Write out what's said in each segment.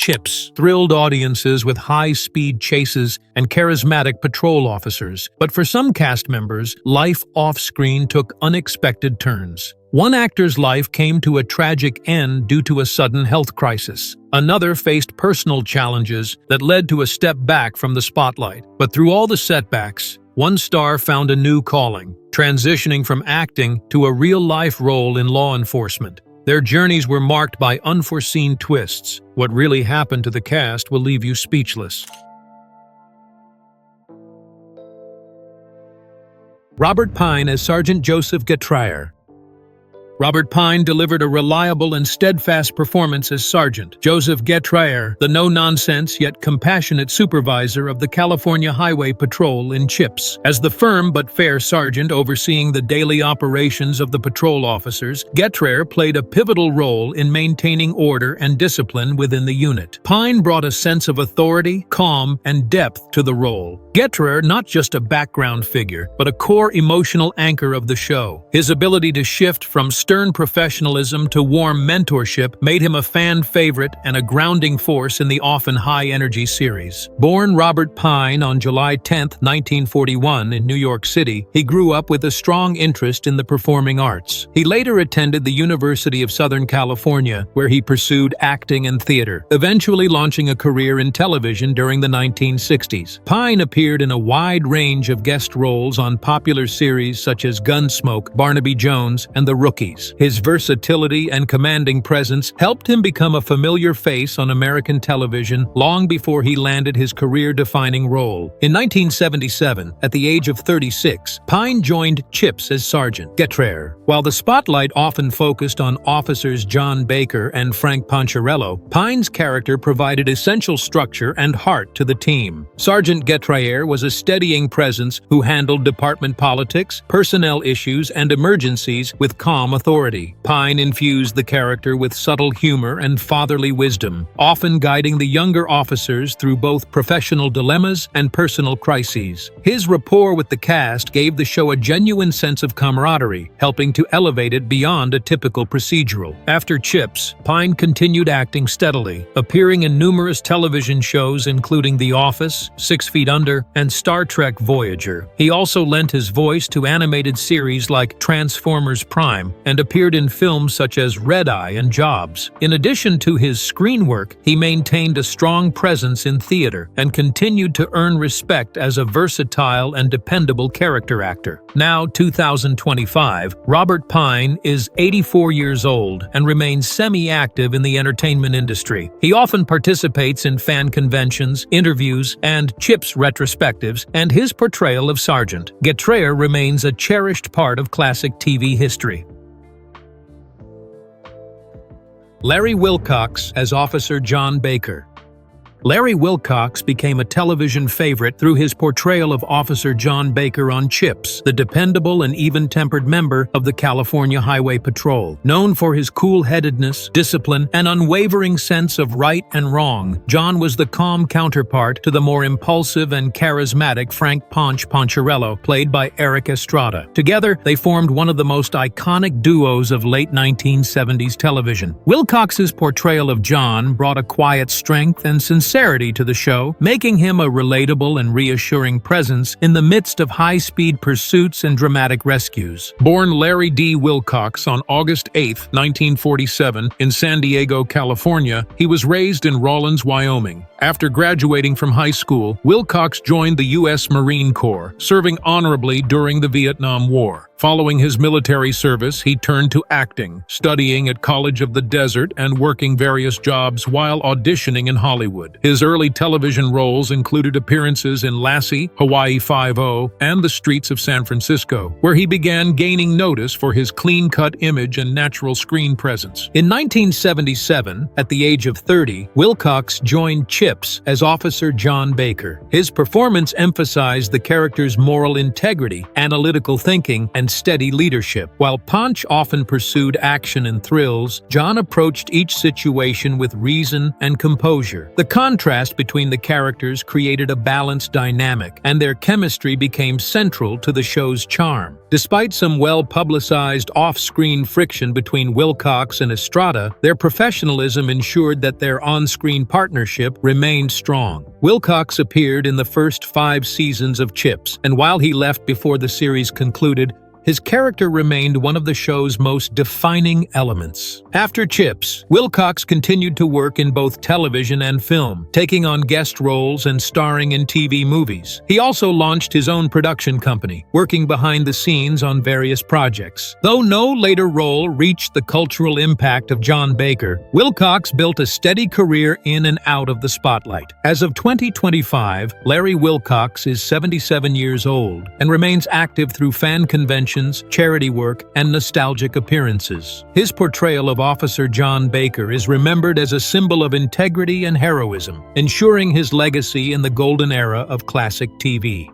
CHiPs thrilled audiences with high-speed chases and charismatic patrol officers. But for some cast members, life off-screen took unexpected turns. One actor's life came to a tragic end due to a sudden health crisis. Another faced personal challenges that led to a step back from the spotlight. But through all the setbacks, one star found a new calling, transitioning from acting to a real-life role in law enforcement. Their journeys were marked by unforeseen twists. What really happened to the cast will leave you speechless. Robert Pine as Sergeant Joseph Getraier. Robert Pine delivered a reliable and steadfast performance as Sergeant Joseph Getraier, the no-nonsense yet compassionate supervisor of the California Highway Patrol in CHiPs. As the firm but fair sergeant overseeing the daily operations of the patrol officers, Getraier played a pivotal role in maintaining order and discipline within the unit. Pine brought a sense of authority, calm, and depth to the role. Getraier, not just a background figure, but a core emotional anchor of the show. His ability to shift from stern professionalism to warm mentorship made him a fan favorite and a grounding force in the often high-energy series. Born Robert Pine on July 10, 1941 in New York City, he grew up with a strong interest in the performing arts. He later attended the University of Southern California, where he pursued acting and theater, eventually launching a career in television during the 1960s. Pine appeared in a wide range of guest roles on popular series such as Gunsmoke, Barnaby Jones, and The Rookie. His versatility and commanding presence helped him become a familiar face on American television long before he landed his career-defining role. In 1977, at the age of 36, Pine joined CHiPs as Sergeant Getraier. While the spotlight often focused on officers John Baker and Frank Poncherello, Pine's character provided essential structure and heart to the team. Sergeant Getraier was a steadying presence who handled department politics, personnel issues, and emergencies with calm authority. Pine infused the character with subtle humor and fatherly wisdom, often guiding the younger officers through both professional dilemmas and personal crises. His rapport with the cast gave the show a genuine sense of camaraderie, helping to elevate it beyond a typical procedural. After CHiPs, Pine continued acting steadily, appearing in numerous television shows including The Office, 6 Feet Under, and Star Trek Voyager. He also lent his voice to animated series like Transformers Prime and appeared in films such as Red Eye and Jobs. In addition to his screen work, he maintained a strong presence in theater and continued to earn respect as a versatile and dependable character actor. Now, 2025, Robert Pine is 84 years old and remains semi-active in the entertainment industry. He often participates in fan conventions, interviews, and CHiPs retrospectives, and his portrayal of Sergeant Getraier remains a cherished part of classic TV history. Larry Wilcox as Officer John Baker. Larry Wilcox became a television favorite through his portrayal of Officer John Baker on CHiPs, the dependable and even-tempered member of the California Highway Patrol. Known for his cool-headedness, discipline, and unwavering sense of right and wrong, John was the calm counterpart to the more impulsive and charismatic Frank Poncherello, played by Erik Estrada. Together, they formed one of the most iconic duos of late 1970s television. Wilcox's portrayal of John brought a quiet strength and sincerity to the show, making him a relatable and reassuring presence in the midst of high-speed pursuits and dramatic rescues. Born Larry D. Wilcox on August 8, 1947, in San Diego, California, he was raised in Rawlins, Wyoming. After graduating from high school, Wilcox joined the U.S. Marine Corps, serving honorably during the Vietnam War. Following his military service, he turned to acting, studying at College of the Desert and working various jobs while auditioning in Hollywood. His early television roles included appearances in Lassie, Hawaii Five-0, and The Streets of San Francisco, where he began gaining notice for his clean-cut image and natural screen presence. In 1977, at the age of 30, Wilcox joined CHiPs as Officer John Baker. His performance emphasized the character's moral integrity, analytical thinking, and steady leadership. While Ponch often pursued action and thrills, John approached each situation with reason and composure. The contrast between the characters created a balanced dynamic, and their chemistry became central to the show's charm. Despite some well-publicized off-screen friction between Wilcox and Estrada, their professionalism ensured that their on-screen partnership remained strong. Wilcox appeared in the first 5 seasons of CHiPs, and while he left before the series concluded, his character remained one of the show's most defining elements. After CHiPs, Wilcox continued to work in both television and film, taking on guest roles and starring in TV movies. He also launched his own production company, working behind the scenes on various projects. Though no later role reached the cultural impact of John Baker, Wilcox built a steady career in and out of the spotlight. As of 2025, Larry Wilcox is 77 years old and remains active through fan conventions, charity work, and nostalgic appearances. His portrayal of Officer John Baker is remembered as a symbol of integrity and heroism, ensuring his legacy in the golden era of classic TV.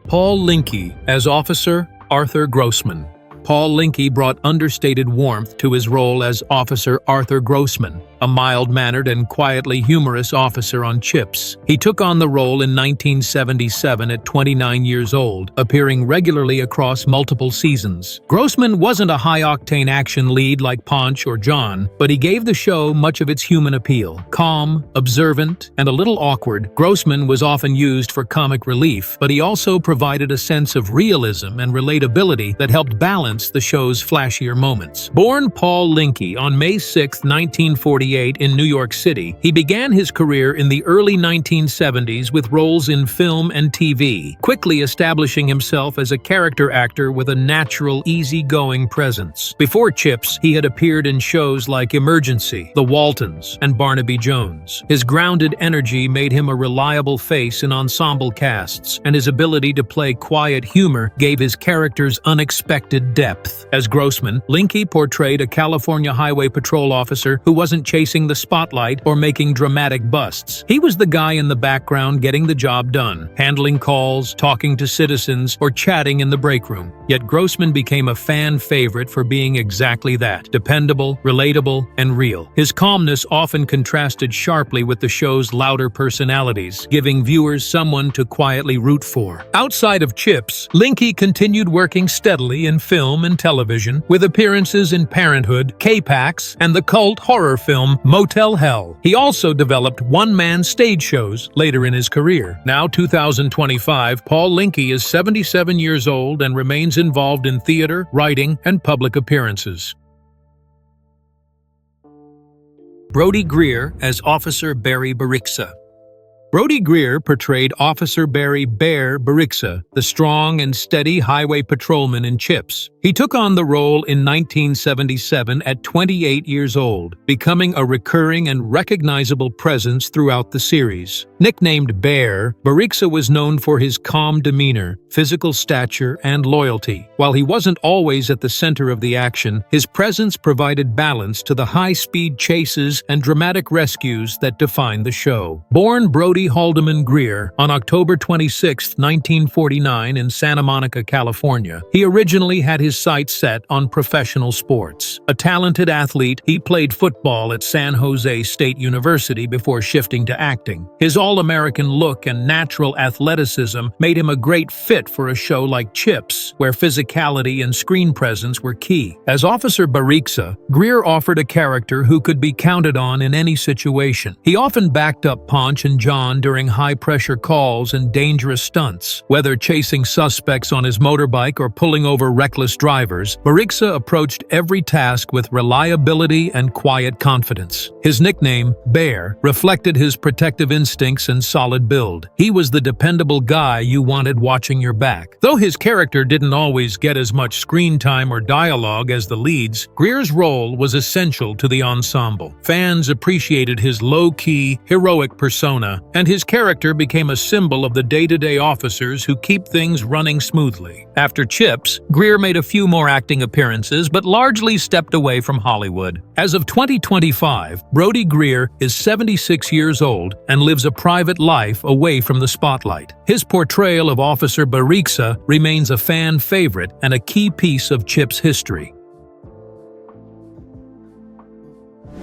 Paul Linke as Officer Arthur Grossman. Paul Linke brought understated warmth to his role as Officer Arthur Grossman, a mild-mannered and quietly humorous officer on CHiPs. He took on the role in 1977 at 29 years old, appearing regularly across multiple seasons. Grossman wasn't a high-octane action lead like Ponch or John, but he gave the show much of its human appeal. Calm, observant, and a little awkward, Grossman was often used for comic relief, but he also provided a sense of realism and relatability that helped balance the show's flashier moments. Born Paul Linke on May 6, 1948, in New York City, he began his career in the early 1970s with roles in film and TV, quickly establishing himself as a character actor with a natural, easygoing presence. Before CHiPs, he had appeared in shows like Emergency, The Waltons, and Barnaby Jones. His grounded energy made him a reliable face in ensemble casts, and his ability to play quiet humor gave his characters unexpected depth. As Grossman, Linke portrayed a California Highway Patrol officer who wasn't chasing the spotlight or making dramatic busts. He was the guy in the background getting the job done, handling calls, talking to citizens, or chatting in the break room. Yet Grossman became a fan favorite for being exactly that: dependable, relatable, and real. His calmness often contrasted sharply with the show's louder personalities, giving viewers someone to quietly root for. Outside of CHiPs, Linke continued working steadily in film and television, with appearances in Parenthood, K-Pax, and the cult horror film Motel Hell. He also developed one-man stage shows later in his career. Now 2025, Paul Linke is 77 years old and remains involved in theater, writing, and public appearances. Brodie Greer as Officer Barry Barixa. Brodie Greer portrayed Officer Barry "Bear" Barixa, the strong and steady highway patrolman in CHiPs. He took on the role in 1977 at 28 years old, becoming a recurring and recognizable presence throughout the series. Nicknamed Bear, Barixa was known for his calm demeanor, physical stature, and loyalty. While he wasn't always at the center of the action, his presence provided balance to the high-speed chases and dramatic rescues that defined the show. Born Brodie Greer on October 26, 1949 in Santa Monica, California, he originally had his sights set on professional sports. A talented athlete, he played football at San Jose State University before shifting to acting. His all-American look and natural athleticism made him a great fit for a show like CHiPs, where physicality and screen presence were key. As Officer Barixa, Greer offered a character who could be counted on in any situation. He often backed up Ponch and John during high-pressure calls and dangerous stunts. Whether chasing suspects on his motorbike or pulling over reckless drivers, Barixa approached every task with reliability and quiet confidence. His nickname, Bear, reflected his protective instincts and solid build. He was the dependable guy you wanted watching your back. Though his character didn't always get as much screen time or dialogue as the leads, Greer's role was essential to the ensemble. Fans appreciated his low-key, heroic persona, and his character became a symbol of the day-to-day officers who keep things running smoothly. After CHiPs, Greer made a few more acting appearances but largely stepped away from Hollywood. As of 2025, Brodie Greer is 76 years old and lives a private life away from the spotlight. His portrayal of Officer Barixa remains a fan favorite and a key piece of CHiPs history.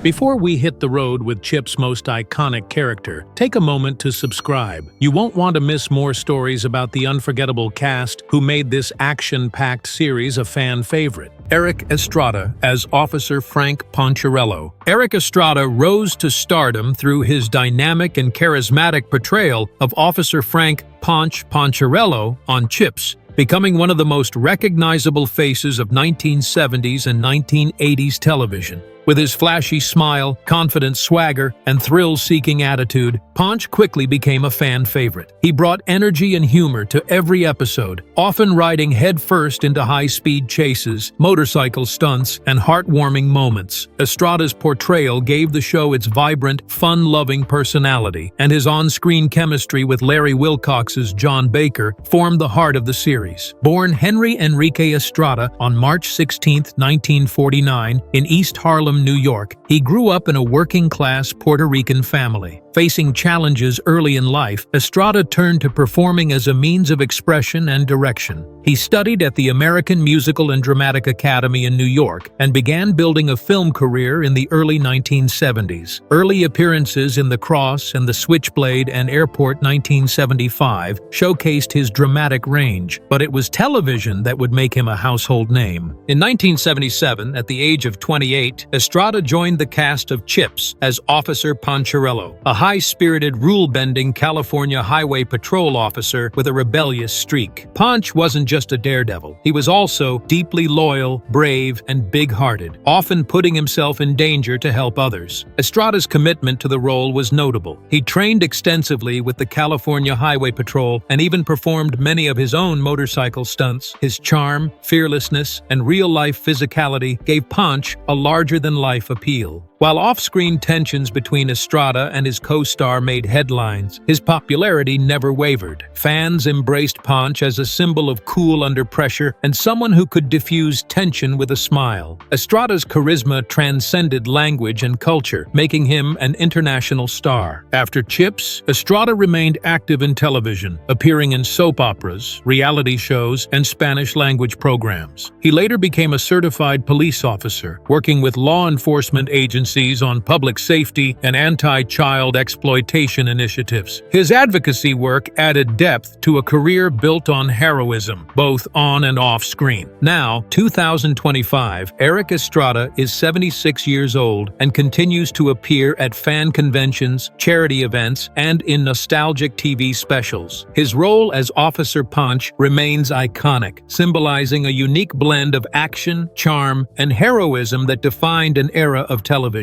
Before we hit the road with CHiPs' most iconic character, take a moment to subscribe. You won't want to miss more stories about the unforgettable cast who made this action-packed series a fan favorite. Erik Estrada as Officer Frank Poncherello. Erik Estrada rose to stardom through his dynamic and charismatic portrayal of Officer Frank Poncherello on CHiPs, becoming one of the most recognizable faces of 1970s and 1980s television. With his flashy smile, confident swagger, and thrill-seeking attitude, Ponch quickly became a fan favorite. He brought energy and humor to every episode, often riding headfirst into high-speed chases, motorcycle stunts, and heartwarming moments. Estrada's portrayal gave the show its vibrant, fun-loving personality, and his on-screen chemistry with Larry Wilcox's John Baker formed the heart of the series. Born Henry Enrique Estrada on March 16, 1949, in East Harlem, New York, he grew up in a working-class Puerto Rican family. Facing challenges early in life, Estrada turned to performing as a means of expression and direction. He studied at the American Musical and Dramatic Academy in New York and began building a film career in the early 1970s. Early appearances in The Cross and The Switchblade and Airport 1975 showcased his dramatic range, but it was television that would make him a household name. In 1977, at the age of 28, Estrada joined the cast of CHiPs as Officer Poncherello, a high-spirited, rule-bending California Highway Patrol officer with a rebellious streak. Ponch wasn't just a daredevil. He was also deeply loyal, brave, and big-hearted, often putting himself in danger to help others. Estrada's commitment to the role was notable. He trained extensively with the California Highway Patrol and even performed many of his own motorcycle stunts. His charm, fearlessness, and real-life physicality gave Ponch a larger-than-life appeal. While off-screen tensions between Estrada and his co-star made headlines, his popularity never wavered. Fans embraced Ponch as a symbol of cool under pressure and someone who could diffuse tension with a smile. Estrada's charisma transcended language and culture, making him an international star. After CHiPs, Estrada remained active in television, appearing in soap operas, reality shows, and Spanish-language programs. He later became a certified police officer, working with law enforcement agencies on public safety and anti-child exploitation initiatives. His advocacy work added depth to a career built on heroism, both on and off screen. Now, 2025, Erik Estrada is 76 years old and continues to appear at fan conventions, charity events, and in nostalgic TV specials. His role as Officer Ponch remains iconic, symbolizing a unique blend of action, charm, and heroism that defined an era of television.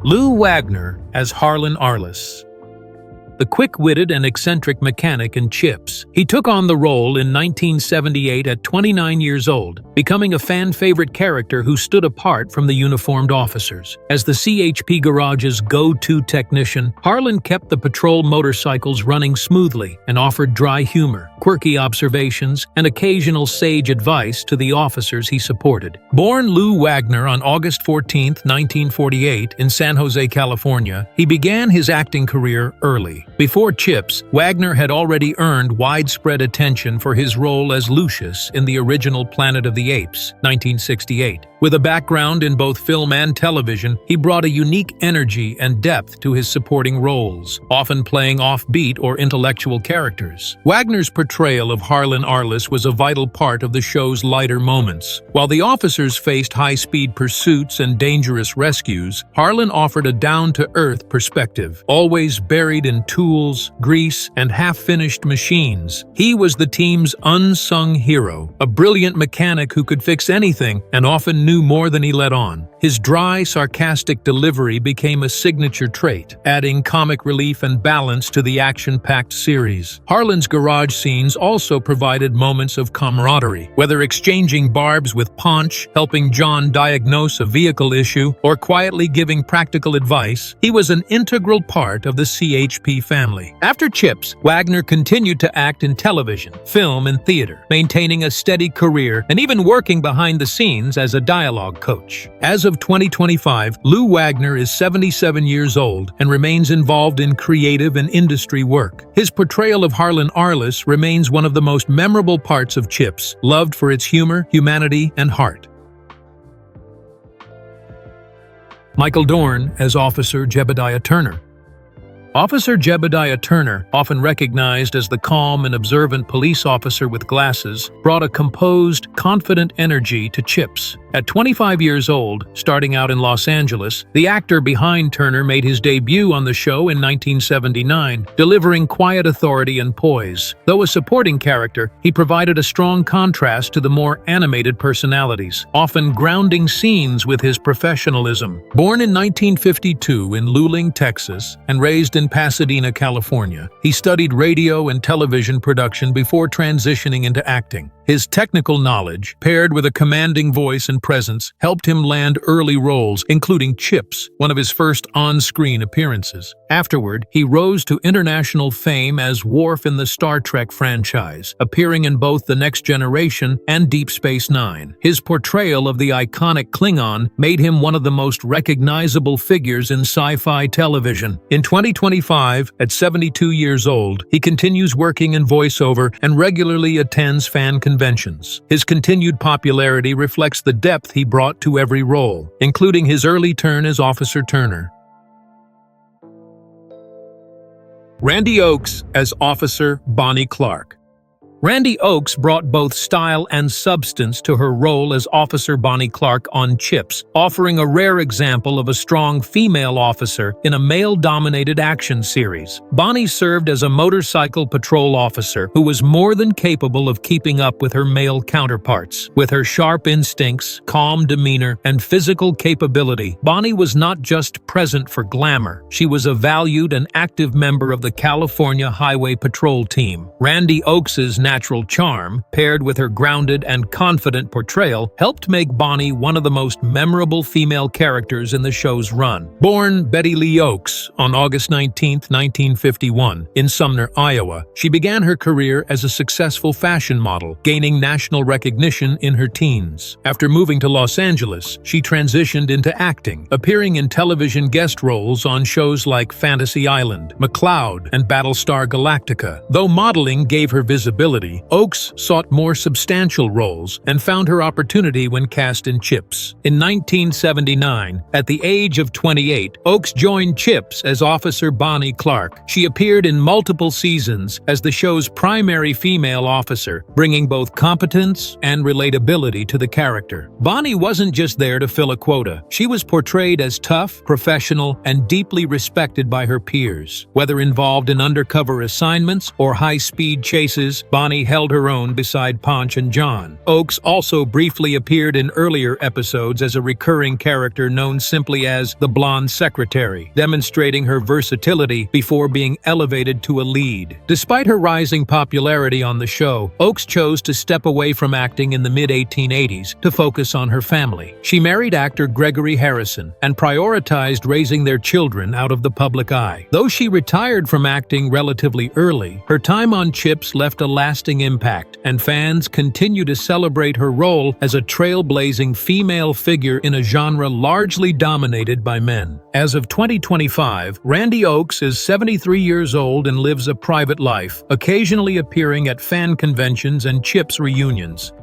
Wagner as Harlan Arliss. The quick-witted and eccentric mechanic in CHiPs, he took on the role in 1978 at 29 years old, becoming a fan-favorite character who stood apart from the uniformed officers. As the CHP garage's go-to technician, Harlan kept the patrol motorcycles running smoothly and offered dry humor, quirky observations, and occasional sage advice to the officers he supported. Born Wagner on August 14, 1948, in San Jose, California, he began his acting career early. Before CHiPs, Wagner had already earned widespread attention for his role as Lucius in the original Planet of the Apes, 1968. With a background in both film and television, he brought a unique energy and depth to his supporting roles, often playing offbeat or intellectual characters. Wagner's portrayal of Harlan Arliss was a vital part of the show's lighter moments. While the officers faced high-speed pursuits and dangerous rescues, Harlan offered a down-to-earth perspective, always buried in tools, grease, and half-finished machines. He was the team's unsung hero, a brilliant mechanic who could fix anything and often knew more than he let on. His dry, sarcastic delivery became a signature trait, adding comic relief and balance to the action-packed series. Harlan's garage scenes also provided moments of camaraderie, whether exchanging barbs with Ponch, helping John diagnose a vehicle issue, or quietly giving practical advice. He was an integral part of the CHP family. After CHiPs, Wagner continued to act in television, film, and theater, maintaining a steady career and even working behind the scenes as a dialogue coach. As of 2025, Wagner is 77 years old and remains involved in creative and industry work. His portrayal of Harlan Arliss remains one of the most memorable parts of CHiPs, loved for its humor, humanity, and heart. Michael Dorn as Officer Jebediah Turner. Officer Jebediah Turner, often recognized as the calm and observant police officer with glasses, brought a composed, confident energy to CHiPs. At 25 years old, starting out in Los Angeles, the actor behind Turner made his debut on the show in 1979, delivering quiet authority and poise. Though a supporting character, he provided a strong contrast to the more animated personalities, often grounding scenes with his professionalism. Born in 1952 in Luling, Texas, and raised in Pasadena, California, he studied radio and television production before transitioning into acting. His technical knowledge, paired with a commanding voice and presence, helped him land early roles, including CHiPs, one of his first on-screen appearances. Afterward, he rose to international fame as Worf in the Star Trek franchise, appearing in both The Next Generation and Deep Space Nine. His portrayal of the iconic Klingon made him one of the most recognizable figures in sci-fi television. In 2025, at 72 years old, he continues working in voiceover and regularly attends fan conventions. His continued popularity reflects the depth he brought to every role, including his early turn as Officer Turner. Randi Oakes as Officer Bonnie Clark. Randi Oakes brought both style and substance to her role as Officer Bonnie Clark on CHiPs, offering a rare example of a strong female officer in a male-dominated action series. Bonnie served as a motorcycle patrol officer who was more than capable of keeping up with her male counterparts. With her sharp instincts, calm demeanor, and physical capability, Bonnie was not just present for glamour. She was a valued and active member of the California Highway Patrol team. Randi Oakes's natural charm, paired with her grounded and confident portrayal, helped make Bonnie one of the most memorable female characters in the show's run. Born Betty Lee Oakes on August 19, 1951, in Sumner, Iowa, she began her career as a successful fashion model, gaining national recognition in her teens. After moving to Los Angeles, she transitioned into acting, appearing in television guest roles on shows like Fantasy Island, McCloud, and Battlestar Galactica. Though modeling gave her visibility, Oakes sought more substantial roles and found her opportunity when cast in CHiPs. In 1979, at the age of 28, Oakes joined CHiPs as Officer Bonnie Clark. She appeared in multiple seasons as the show's primary female officer, bringing both competence and relatability to the character. Bonnie wasn't just there to fill a quota. She was portrayed as tough, professional, and deeply respected by her peers. Whether involved in undercover assignments or high-speed chases, Bonnie held her own beside Ponch and John. Oakes also briefly appeared in earlier episodes as a recurring character known simply as the Blonde Secretary, demonstrating her versatility before being elevated to a lead. Despite her rising popularity on the show, Oakes chose to step away from acting in the mid-1880s to focus on her family. She married actor Gregory Harrison and prioritized raising their children out of the public eye. Though she retired from acting relatively early, her time on CHiPs left a lasting impact, and fans continue to celebrate her role as a trailblazing female figure in a genre largely dominated by men. As of 2025, Randi Oakes is 73 years old and lives a private life, occasionally appearing at fan conventions and CHiPs reunions.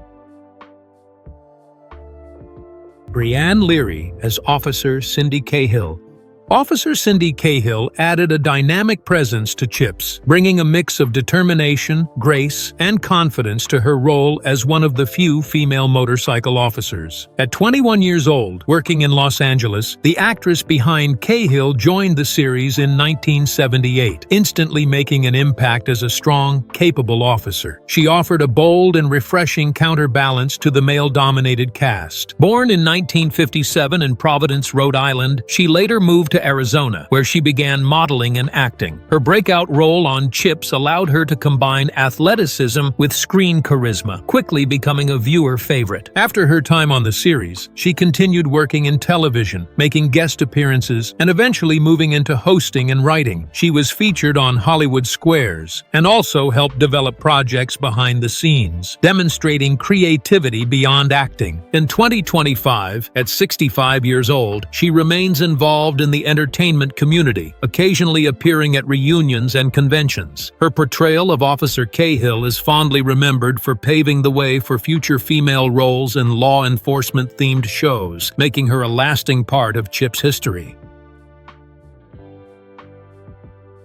Brianne Leary as Officer Cindy Cahill. Officer Cindy Cahill added a dynamic presence to CHiPs, bringing a mix of determination, grace, and confidence to her role as one of the few female motorcycle officers. At 21 years old, working in Los Angeles, the actress behind Cahill joined the series in 1978, instantly making an impact as a strong, capable officer. She offered a bold and refreshing counterbalance to the male-dominated cast. Born in 1957 in Providence, Rhode Island, she later moved to Arizona, where she began modeling and acting. Her breakout role on CHiPs allowed her to combine athleticism with screen charisma, quickly becoming a viewer favorite. After her time on the series, she continued working in television, making guest appearances, and eventually moving into hosting and writing. She was featured on Hollywood Squares, and also helped develop projects behind the scenes, demonstrating creativity beyond acting. In 2025, at 65 years old, she remains involved in the the entertainment community, occasionally appearing at reunions and conventions. Her portrayal of Officer Cahill is fondly remembered for paving the way for future female roles in law enforcement-themed shows, making her a lasting part of CHiPs history.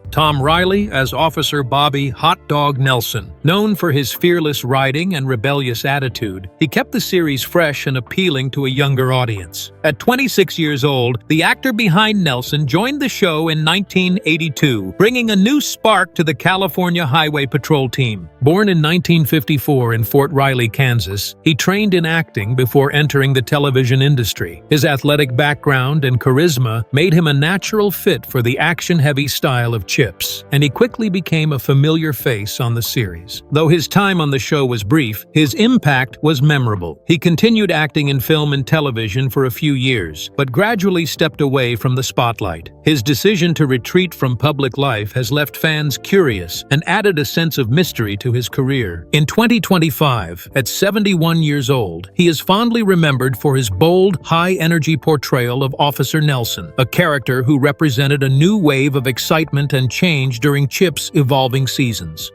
Tom Reilly as Officer Bobby "Hot Dog" Nelson. Known for his fearless riding and rebellious attitude, he kept the series fresh and appealing to a younger audience. At 26 years old, the actor behind Nelson joined the show in 1982, bringing a new spark to the California Highway Patrol team. Born in 1954 in Fort Riley, Kansas, he trained in acting before entering the television industry. His athletic background and charisma made him a natural fit for the action-heavy style of CHiPs, and he quickly became a familiar face on the series. Though his time on the show was brief, his impact was memorable. He continued acting in film and television for a few years, but gradually stepped away from the spotlight. His decision to retreat from public life has left fans curious and added a sense of mystery to his career. In 2025, at 71 years old, he is fondly remembered for his bold, high-energy portrayal of Officer Nelson, a character who represented a new wave of excitement and change during CHiPs' evolving seasons.